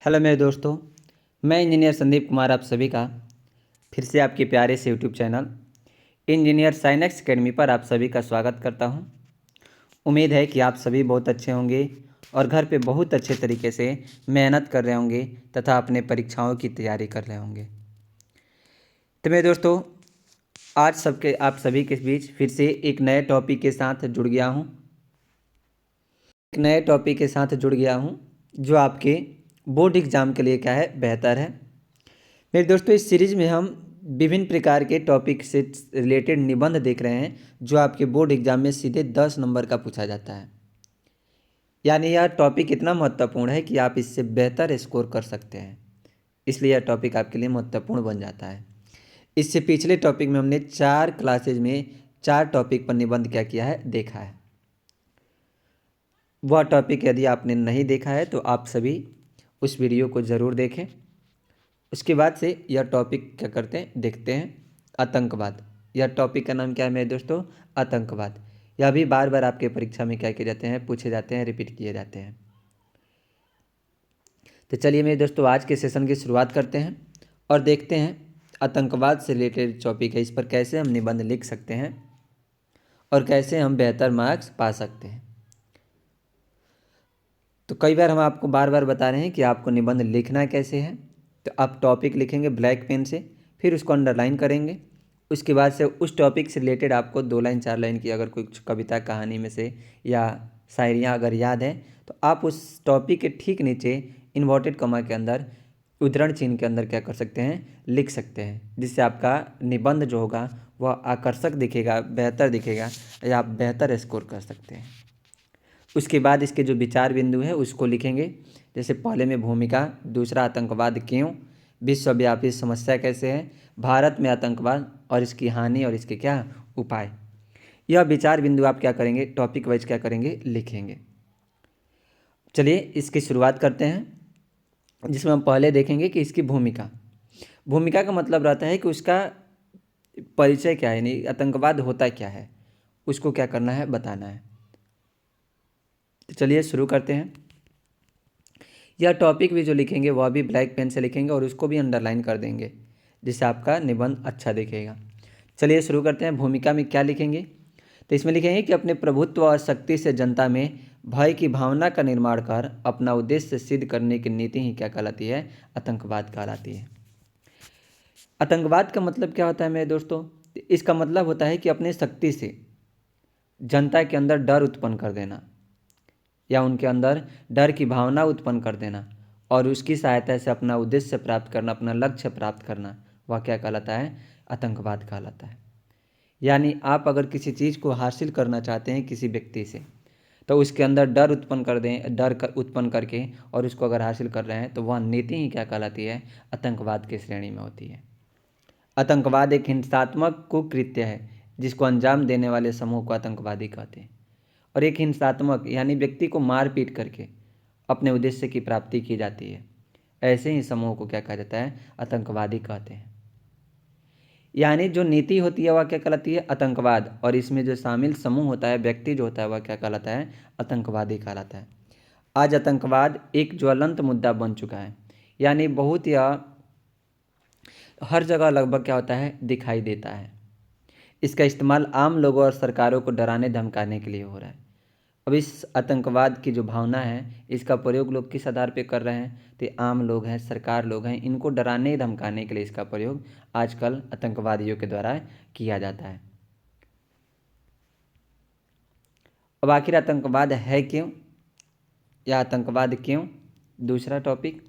Hello मेरे दोस्तों, मैं इंजीनियर संदीप कुमार आप सभी का फिर से आपके प्यारे से YouTube channel engineer sine x academy पर आप सभी का स्वागत करता हूं। उम्मीद है कि आप सभी बहुत अच्छे होंगे और घर पे बहुत अच्छे तरीके से मेहनत कर रहे होंगे तथा अपने परीक्षाओं की तैयारी कर रहे होंगे। तो मेरे दोस्तों, आज आप सभी के बीच फिर से एक नए टॉपिक के साथ जुड़ गया हूँ जो आपके बोर्ड एग्ज़ाम के लिए क्या है, बेहतर है। मेरे दोस्तों, इस सीरीज़ में हम विभिन्न प्रकार के टॉपिक से रिलेटेड निबंध देख रहे हैं जो आपके बोर्ड एग्जाम में सीधे 10 नंबर का पूछा जाता है। यानी यह टॉपिक इतना महत्वपूर्ण है कि आप इससे बेहतर स्कोर कर सकते हैं, इसलिए यह टॉपिक आपके लिए महत्वपूर्ण बन जाता है। इससे पिछले टॉपिक में हमने 4 क्लासेज में 4 टॉपिक पर निबंध क्या किया है, देखा है। वह टॉपिक यदि आपने नहीं देखा है तो आप सभी उस वीडियो को ज़रूर देखें। उसके बाद से यह टॉपिक क्या करते हैं, देखते हैं। आतंकवाद, यह टॉपिक का नाम क्या है मेरे दोस्तों, आतंकवाद। यह भी बार बार आपके परीक्षा में क्या किए जाते हैं, पूछे जाते हैं, रिपीट किए जाते हैं। तो चलिए मेरे दोस्तों, आज के सेशन की शुरुआत करते हैं और देखते हैं आतंकवाद से रिलेटेड टॉपिक है, इस पर कैसे हम निबंध लिख सकते हैं और कैसे हम बेहतर मार्क्स पा सकते हैं। तो कई बार हम आपको बार बार बता रहे हैं कि आपको निबंध लिखना कैसे है। तो आप टॉपिक लिखेंगे ब्लैक पेन से, फिर उसको अंडरलाइन करेंगे। उसके बाद से उस टॉपिक से रिलेटेड आपको 2 लाइन 4 लाइन की अगर कुछ कविता कहानी में से या शायरियाँ अगर याद है तो आप उस टॉपिक के ठीक नीचे इन्वर्टेड कॉमा के अंदर उद्धरण चिन्ह के अंदर क्या कर सकते हैं, लिख सकते हैं, जिससे आपका निबंध जो होगा वह आकर्षक दिखेगा, बेहतर दिखेगा या आप बेहतर स्कोर कर सकते हैं। उसके बाद इसके जो विचार बिंदु है उसको लिखेंगे। जैसे पहले में भूमिका, दूसरा आतंकवाद क्यों, विश्वव्यापी समस्या कैसे है, भारत में आतंकवाद और इसकी हानि और इसके क्या उपाय। यह विचार बिंदु आप क्या करेंगे, टॉपिक वाइज क्या करेंगे, लिखेंगे। चलिए इसकी शुरुआत करते हैं, जिसमें हम पहले देखेंगे कि इसकी भूमिका। भूमिका का मतलब रहता है कि उसका परिचय क्या है, यानी आतंकवाद होता क्या है, उसको क्या करना है, बताना है। तो चलिए शुरू करते हैं। यह टॉपिक भी जो लिखेंगे वह भी ब्लैक पेन से लिखेंगे और उसको भी अंडरलाइन कर देंगे, जिससे आपका निबंध अच्छा दिखेगा। चलिए शुरू करते हैं। भूमिका में क्या लिखेंगे, तो इसमें लिखेंगे कि अपने प्रभुत्व और शक्ति से जनता में भय की भावना का निर्माण कर अपना उद्देश्य सिद्ध करने की नीति ही क्या कहलाती है, आतंकवाद कहलाती है। आतंकवाद का मतलब क्या होता है मेरे दोस्तों, इसका मतलब होता है कि अपने शक्ति से जनता के अंदर डर उत्पन्न कर देना या उनके अंदर डर की भावना उत्पन्न कर देना और उसकी सहायता से अपना उद्देश्य प्राप्त करना, अपना लक्ष्य प्राप्त करना, वह क्या कहलाता है, आतंकवाद कहलाता है। यानी आप अगर किसी चीज़ को हासिल करना चाहते हैं किसी व्यक्ति से, तो उसके अंदर डर उत्पन्न कर दें, उत्पन्न करके और उसको अगर हासिल कर रहे हैं तो वह नीति ही क्या कहलाती है, आतंकवाद की श्रेणी में होती है। आतंकवाद एक हिंसात्मक कुकृत्य है जिसको अंजाम देने वाले समूह को आतंकवादी कहते हैं। और एक हिंसात्मक यानी व्यक्ति को मार पीट करके अपने उद्देश्य की प्राप्ति की जाती है, ऐसे ही समूह को क्या कहा जाता है, आतंकवादी कहते हैं। यानी जो नीति होती है वह क्या कहलाती है, आतंकवाद, और इसमें जो शामिल समूह होता है, व्यक्ति जो होता है, वह क्या कहलाता है, आतंकवादी कहलाता है। आज आतंकवाद एक ज्वलंत मुद्दा बन चुका है, यानी बहुत या हर जगह लगभग क्या होता है, दिखाई देता है। इसका इस्तेमाल आम लोगों और सरकारों को डराने धमकाने के लिए हो रहा है। अब इस आतंकवाद की जो भावना है, इसका प्रयोग लोग किस आधार पे कर रहे हैं, तो आम लोग हैं, सरकार लोग हैं, इनको डराने धमकाने के लिए इसका प्रयोग आजकल आतंकवादियों के द्वारा किया जाता है। अब आखिर आतंकवाद है क्यों या आतंकवाद क्यों, दूसरा टॉपिक।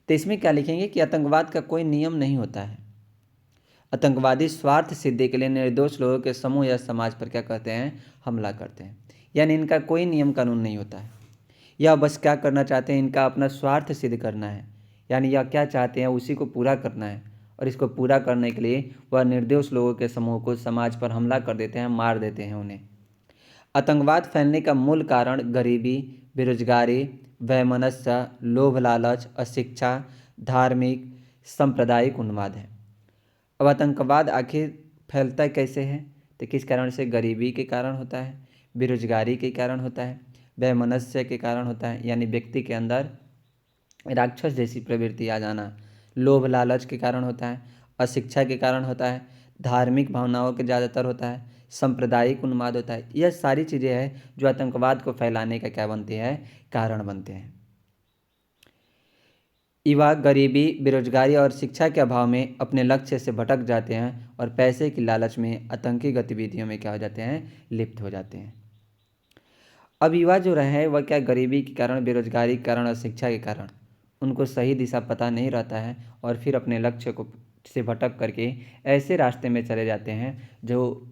तो इसमें क्या लिखेंगे कि आतंकवाद का कोई नियम नहीं होता है। आतंकवादी स्वार्थ सिद्धि के लिए निर्दोष लोगों के समूह या समाज पर क्या करते हैं, हमला करते हैं। यानी इनका कोई नियम कानून नहीं होता है, यह बस क्या करना चाहते हैं, इनका अपना स्वार्थ सिद्ध करना है। यानी यह क्या चाहते हैं, उसी को पूरा करना है, और इसको पूरा करने के लिए वह निर्दोष लोगों के समूह को समाज पर हमला कर देते हैं, मार देते हैं उन्हें। आतंकवाद फैलने का मूल कारण गरीबी, बेरोजगारी, वैमनस्य, लोभ लालच, अशिक्षा, धार्मिक सांप्रदायिक उन्माद है। अब आतंकवाद आखिर फैलता कैसे है, तो किस कारण से, गरीबी के कारण होता है, बेरोजगारी के कारण होता है, वैमनस्य के कारण होता है, यानी व्यक्ति के अंदर राक्षस जैसी प्रवृत्ति आ जाना, लोभ लालच के कारण होता है, अशिक्षा के कारण होता है, धार्मिक भावनाओं के ज़्यादातर होता है, सांप्रदायिक उन्माद होता है। यह सारी चीज़ें हैं जो आतंकवाद को फैलाने का क्या बनती है, कारण बनते हैं। युवा गरीबी, बेरोजगारी और शिक्षा के अभाव में अपने लक्ष्य से भटक जाते हैं और पैसे की लालच में आतंकी गतिविधियों में क्या हो जाते हैं, लिप्त हो जाते हैं। अब युवा जो रहे हैं वह क्या गरीबी के कारण, बेरोजगारी के कारण और शिक्षा के कारण उनको सही दिशा पता नहीं रहता है और फिर अपने लक्ष्य को से भटक करके ऐसे रास्ते में चले जाते हैं जो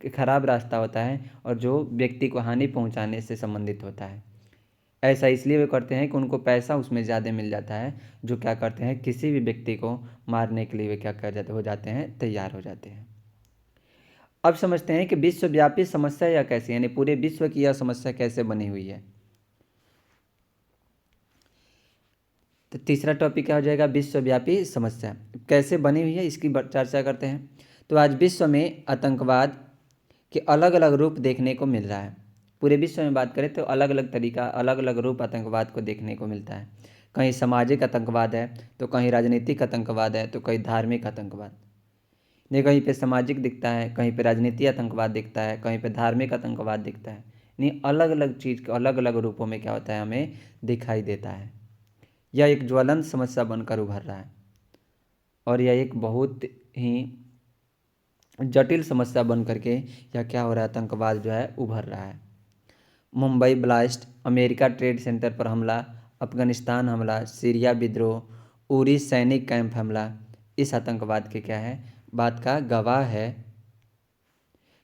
खराब रास्ता होता है और जो व्यक्ति को हानि पहुंचाने से संबंधित होता है। ऐसा इसलिए वे करते हैं कि उनको पैसा उसमें ज़्यादा मिल जाता है, जो क्या करते हैं किसी भी व्यक्ति को मारने के लिए वे क्या कर जाते हो जाते हैं, तैयार हो जाते हैं। अब समझते हैं कि विश्वव्यापी समस्या या कैसे, यानी पूरे विश्व की यह समस्या कैसे बनी हुई है। तो तीसरा टॉपिक क्या हो जाएगा, विश्वव्यापी समस्या कैसे बनी हुई है, इसकी चर्चा करते हैं। तो आज विश्व में आतंकवाद के अलग अलग रूप देखने को मिल रहा है। पूरे विश्व में बात करें तो अलग अलग तरीका, अलग अलग रूप आतंकवाद को देखने को मिलता है। कहीं सामाजिक आतंकवाद है, तो कहीं राजनीतिक आतंकवाद है, तो कहीं धार्मिक आतंकवाद। नहीं, कहीं पे सामाजिक दिखता है, कहीं पे राजनीतिक आतंकवाद दिखता है, कहीं पे धार्मिक आतंकवाद दिखता है। नहीं, अलग अलग चीज़ के अलग अलग रूपों में क्या होता है, हमें दिखाई देता है। यह एक ज्वलंत समस्या बनकर उभर रहा है और यह एक बहुत ही जटिल समस्या बन करके यह क्या हो रहा है, आतंकवाद जो है उभर रहा है। Mumbai blast, America trade centre पर हमला, अफगानिस्तान हमला, सीरिया विद्रोह, उरी सैनिक कैंप हमला, इस आतंकवाद के क्या है, बात का गवाह है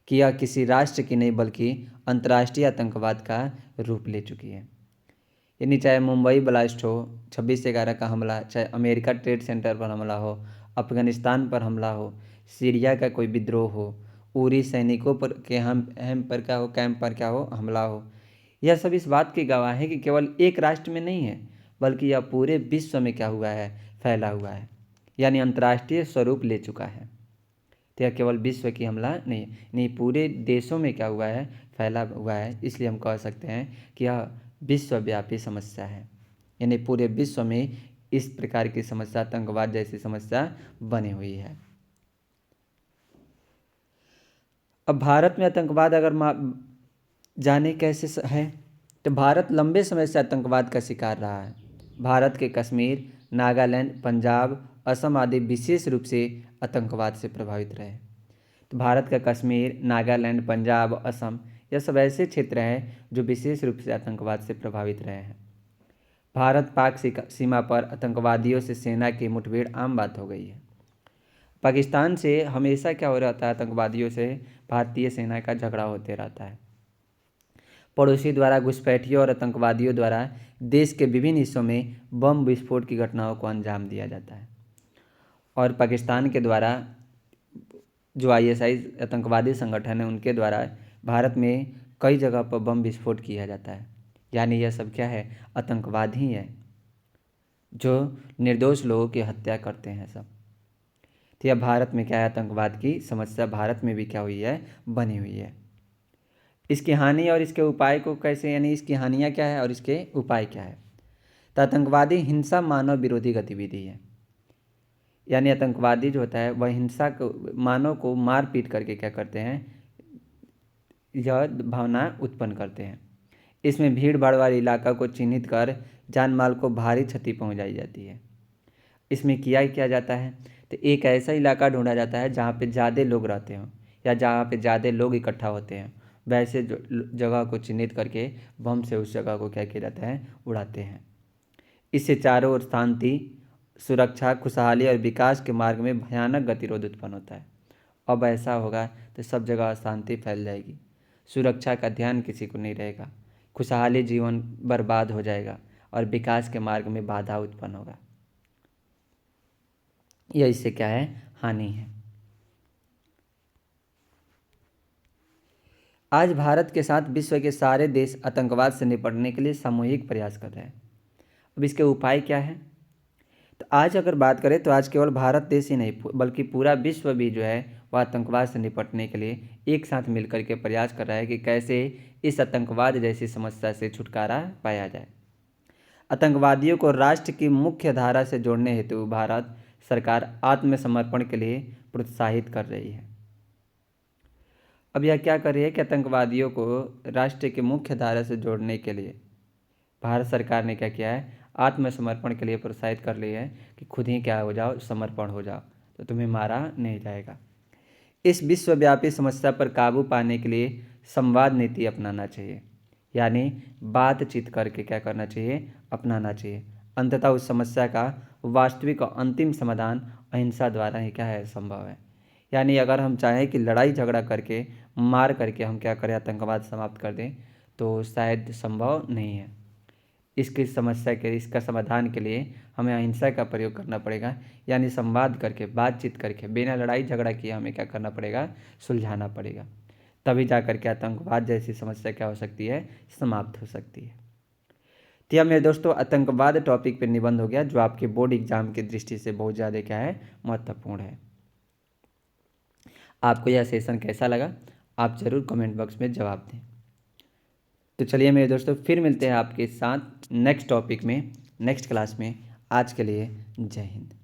कि यह किसी राष्ट्र की नहीं बल्कि अंतर्राष्ट्रीय आतंकवाद का रूप ले चुकी है। यानी चाहे मुंबई ब्लास्ट हो, 26/11 का हमला, चाहे अमेरिका ट्रेड सेंटर पर हमला हो, अफगानिस्तान पर हमला हो, सीरिया का कोई विद्रोह हो, उरी सैनिकों पर के हम पर क्या हो, कैंप पर क्या हो, हमला हो, यह सब इस बात की गवाह है कि केवल एक राष्ट्र में नहीं है बल्कि यह पूरे विश्व में क्या हुआ है, फैला हुआ है, यानी अंतर्राष्ट्रीय स्वरूप ले चुका है। तो यह केवल विश्व की हमला नहीं, पूरे देशों में क्या हुआ है, फैला हुआ है। इसलिए हम कह सकते हैं कि यह विश्वव्यापी समस्या है, यानी पूरे विश्व में इस प्रकार की समस्या, आतंकवाद जैसी समस्या बनी हुई है। अब भारत में आतंकवाद अगर जाने कैसे है, तो भारत लंबे समय से आतंकवाद का शिकार रहा है। भारत के कश्मीर, नागालैंड, पंजाब, असम आदि विशेष रूप से आतंकवाद से प्रभावित रहे। तो भारत का कश्मीर, नागालैंड, पंजाब, असम, यह सब ऐसे क्षेत्र हैं जो विशेष रूप से आतंकवाद से प्रभावित रहे हैं। भारत पाक सीमा पर आतंकवादियों से सेना की मुठभेड़ आम बात हो गई है। पाकिस्तान से हमेशा क्या हो रहता है, आतंकवादियों से भारतीय सेना का झगड़ा होते रहता है। पड़ोसी द्वारा घुसपैठियों और आतंकवादियों द्वारा देश के विभिन्न हिस्सों में बम विस्फोट की घटनाओं को अंजाम दिया जाता है और पाकिस्तान के द्वारा जो ISI आतंकवादी संगठन है उनके द्वारा भारत में कई जगह पर बम विस्फोट किया जाता है। यानी यह सब क्या है, आतंकवाद ही है जो निर्दोष लोगों की हत्या करते हैं सब। तो यह भारत में क्या है, आतंकवाद की समस्या भारत में भी क्या हुई है, बनी हुई है। इसकी हानि और इसके उपाय को कैसे, यानी इसकी हानियाँ क्या है और इसके उपाय क्या है। तो आतंकवादी हिंसा मानव विरोधी गतिविधि है, यानी आतंकवादी जो होता है वह हिंसा को, मानव को मार पीट करके क्या करते हैं, यह भावना उत्पन्न करते हैं। इसमें भीड़ भाड़ वाले इलाका को चिन्हित कर जान माल को भारी क्षति पहुंचाई जाती है। इसमें किया जाता है, तो एक ऐसा इलाका ढूंढा जाता है जहाँ पे ज़्यादा लोग रहते हों या जहाँ पे ज़्यादा लोग इकट्ठा होते हैं, वैसे जगह को चिन्हित करके बम से उस जगह को क्या किया जाता है, उड़ाते हैं। इससे चारों ओर शांति, सुरक्षा, खुशहाली और विकास के मार्ग में भयानक गतिरोध उत्पन्न होता है। अब ऐसा होगा तो सब जगह अशांति फैल जाएगी, सुरक्षा का ध्यान किसी को नहीं रहेगा, खुशहाली जीवन बर्बाद हो जाएगा और विकास के मार्ग में बाधा उत्पन्न होगा। यह इससे क्या है, हानि है। आज भारत के साथ विश्व के सारे देश आतंकवाद से निपटने के लिए सामूहिक प्रयास कर रहे हैं। अब इसके उपाय क्या है, तो आज अगर बात करें तो आज केवल भारत देश ही नहीं बल्कि पूरा विश्व भी जो है वह आतंकवाद से निपटने के लिए एक साथ मिलकर के प्रयास कर रहा है कि कैसे इस आतंकवाद जैसी समस्या से छुटकारा पाया जाए। आतंकवादियों को राष्ट्र की मुख्य धारा से जोड़ने हेतु भारत सरकार आत्मसमर्पण के लिए प्रोत्साहित कर रही है। अब यह क्या कर रही है कि आतंकवादियों को राष्ट्र की मुख्य धारा से जोड़ने के लिए भारत सरकार ने क्या किया है, आत्मसमर्पण के लिए प्रोत्साहित कर लिया है कि खुद ही क्या हो जाओ, समर्पण हो जाओ, तो तुम्हें मारा नहीं जाएगा। इस विश्वव्यापी समस्या पर काबू पाने के लिए संवाद नीति अपनाना चाहिए, यानी बातचीत करके क्या करना चाहिए, अपनाना चाहिए। अंततः उस समस्या का वास्तविक और अंतिम समाधान अहिंसा द्वारा ही क्या है, संभव है। यानी अगर हम चाहें कि लड़ाई झगड़ा करके, मार करके हम क्या करें, आतंकवाद समाप्त कर दें, तो शायद संभव नहीं है। इसकी समस्या के इसका समाधान के लिए हमें अहिंसा का प्रयोग करना पड़ेगा, यानी संवाद करके, बातचीत करके, बिना लड़ाई झगड़ा किए हमें क्या करना पड़ेगा, सुलझाना पड़ेगा। तभी जा करके आतंकवाद जैसी समस्या क्या हो सकती है, समाप्त हो सकती है। तो यह मेरे दोस्तों आतंकवाद टॉपिक पर निबंध हो गया, जो आपके बोर्ड एग्जाम की दृष्टि से बहुत ज़्यादा क्या है, महत्वपूर्ण है। आपको यह सेशन कैसा लगा, आप ज़रूर कमेंट बॉक्स में जवाब दें। तो चलिए मेरे दोस्तों, फिर मिलते हैं आपके साथ नेक्स्ट टॉपिक में, नेक्स्ट क्लास में। आज के लिए जय हिंद।